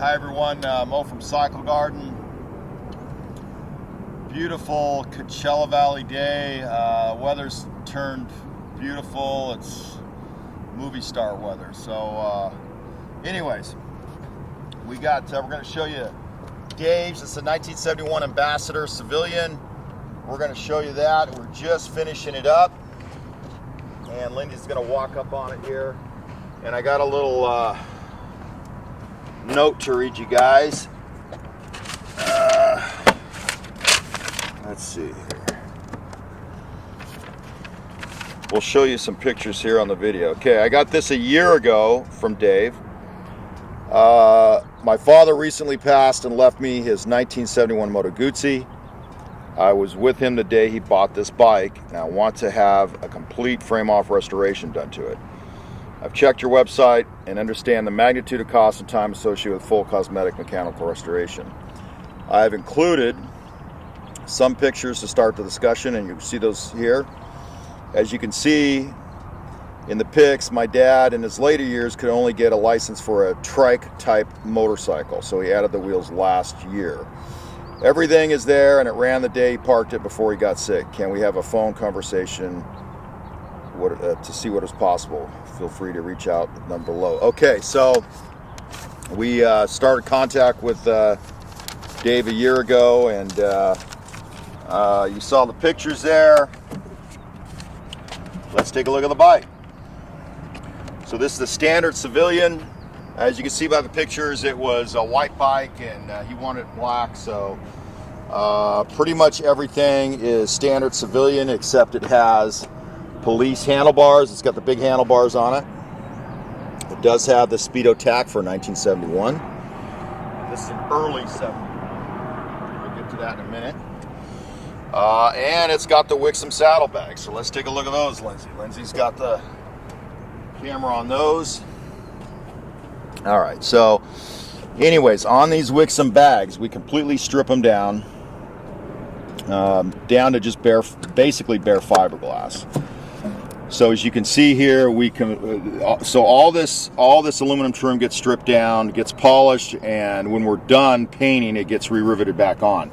Hi everyone, Mo from Cycle Garden. Beautiful Coachella Valley day. Weather's turned beautiful. It's movie star weather. So anyways, we're going to show you Dave's. It's a 1971 Ambassador Civilian. We're going to show you that. We're just finishing it up. And Lindy's going to walk up on it here. And I got a little note to read you guys. Let's see here. We'll show you some pictures here on the video. Okay, I got this a year ago from Dave. My father recently passed and left me his 1971 Moto Guzzi. I was with him the day he bought this bike, and I want to have a complete frame-off restoration done to it. I've checked your website and understand the magnitude of cost and time associated with full cosmetic mechanical restoration. I have included some pictures to start the discussion, and you can see those here. As you can see in the pics, my dad in his later years could only get a license for a trike type motorcycle, so he added the wheels last year. Everything is there, and it ran the day he parked it before he got sick. Can we have a phone conversation to see what is possible? Feel free to reach out at the number below. Okay, so we started contact with Dave a year ago, and you saw the pictures there. Let's take a look at the bike. So this is the standard Civilian. As you can see by the pictures, it was a white bike, and he wanted it black, so pretty much everything is standard Civilian, except it has police handlebars. It's got the big handlebars on it. It does have the Speedo tack for 1971. This is an early 70s. We'll get to that in a minute. And it's got the Wixom Saddlebags. So let's take a look at those, Lindsay. Lindsay's got the camera on those. All right, so anyways, on these Wixom bags, we completely strip them down to just basically bare fiberglass. So as you can see here, we can. So all this aluminum trim gets stripped down, gets polished, and when we're done painting, it gets re-riveted back on.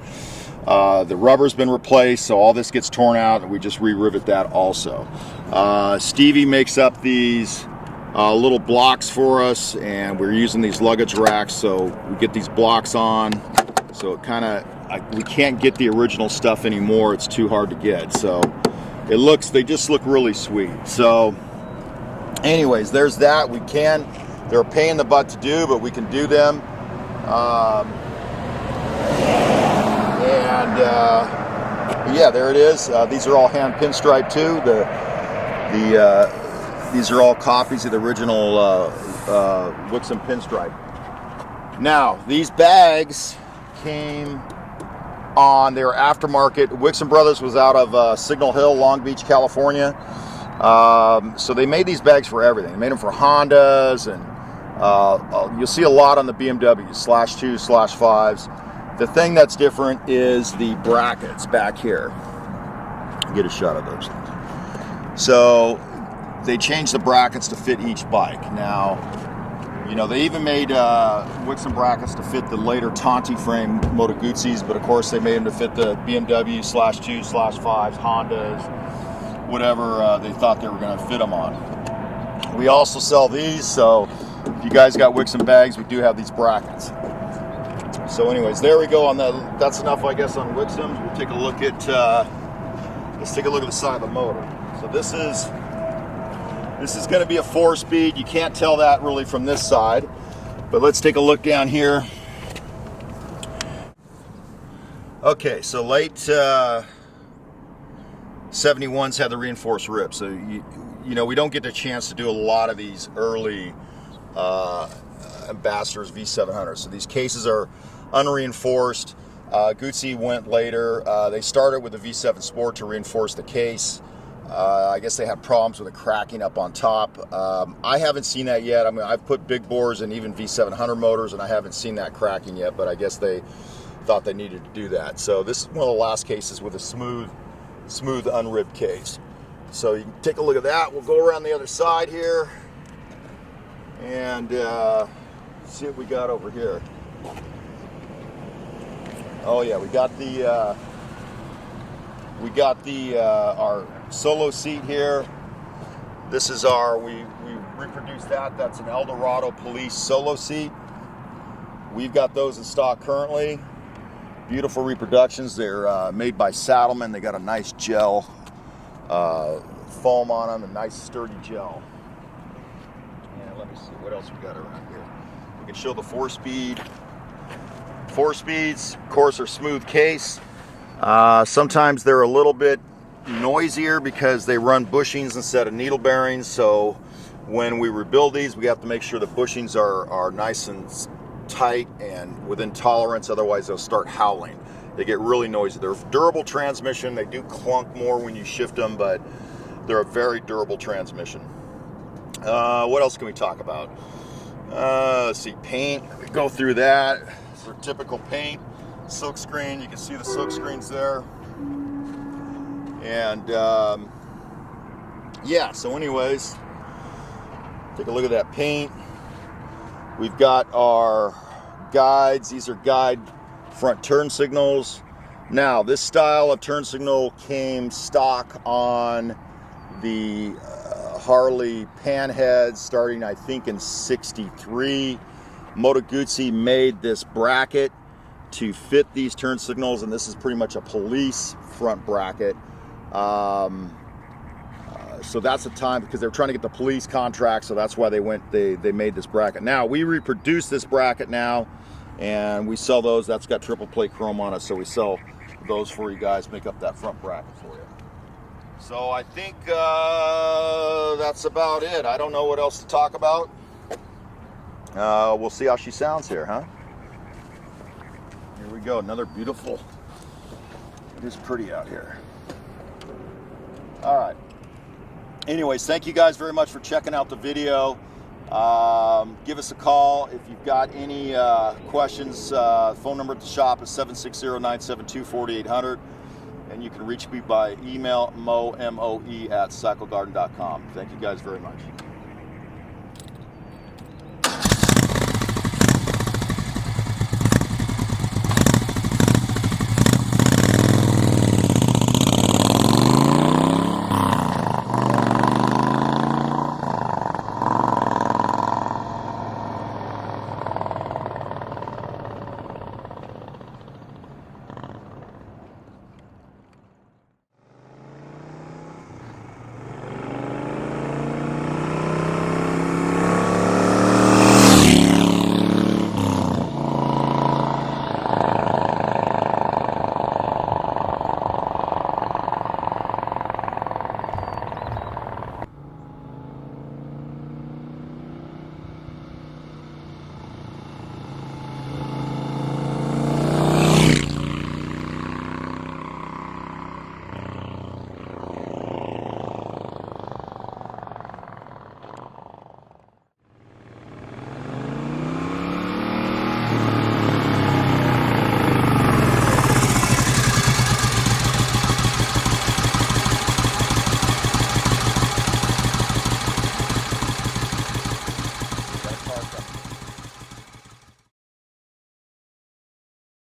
The rubber's been replaced, so all this gets torn out, and we just re-rivet that also. Stevie makes up these little blocks for us, and we're using these luggage racks, so we get these blocks on. So it kind of, we can't get the original stuff anymore. It's too hard to get. So they just look really sweet. So anyways, there's that. They're a pain in the butt to do, but we can do them. Yeah, there it is. These are all hand pinstripe too. These are all copies of the original Wixom pinstripe. Now, these bags came on, they were aftermarket. Wixom Brothers was out of Signal Hill, Long Beach, California. So they made these bags for everything. They made them for Hondas, and you'll see a lot on the BMW /2/5s. The thing that's different is the brackets back here. Get a shot of those things. So they changed the brackets to fit each bike. Now, you know, they even made Wixom brackets to fit the later Tonti frame Moto Guzzis, but of course they made them to fit the BMW /2/5s, Hondas, whatever they thought they were going to fit them on. We also sell these, so if you guys got Wixom bags, we do have these brackets. So anyways, there we go. That's enough, I guess, on Wixoms. We'll take a look at let's take a look at the side of the motor. So this is going to be a 4-speed. You can't tell that really from this side, but let's take a look down here. Okay, so late 71s had the reinforced ribs. So you know, we don't get the chance to do a lot of these early Ambassadors V700s. So these cases are unreinforced. Guzzi went later. They started with the V7 Sport to reinforce the case. I guess they had problems with it cracking up on top. I haven't seen that yet. I mean, I've put big bores and even V700 motors, and I haven't seen that cracking yet, but I guess they thought they needed to do that. So this is one of the last cases with a smooth unribbed case. So you can take a look at that. We'll go around the other side here and see what we got over here. Oh yeah, we got our solo seat here. This is we reproduced that. That's an Eldorado Police solo seat. We've got those in stock currently. Beautiful reproductions. They're made by Saddleman. They got a nice gel foam on them, a nice sturdy gel. And let me see what else we got around here. We can show the 4-speed. 4 speeds, of course, are smooth case. Sometimes they're a little bit noisier because they run bushings instead of needle bearings. So when we rebuild these, we have to make sure the bushings are nice and tight and within tolerance. Otherwise, they'll start howling. They get really noisy. They're a durable transmission. They do clunk more when you shift them, but they're a very durable transmission. What else can we talk about? Let's see, paint. We go through that. For typical paint, silk screen. You can see the silk screens there. And yeah, so anyways, take a look at that paint. We've got our guides. These are guide front turn signals. Now, this style of turn signal came stock on the Harley panheads starting, I think, in '63. Moto Guzzi made this bracket to fit these turn signals, and this is pretty much a police front bracket. So that's the time, because they were trying to get the police contract, so that's why they made this bracket. Now, we reproduce this bracket now, and we sell those. That's got triple plate chrome on it, so we sell those for you guys, make up that front bracket for you. So I think that's about it. I don't know what else to talk about. We'll see how she sounds here, huh? Here we go, another beautiful. It is pretty out here. All right. Anyways, thank you guys very much for checking out the video. Give us a call if you've got any questions. Phone number at the shop is 760-972-4800. And you can reach me by email, moe@cyclegarden.com. Thank you guys very much.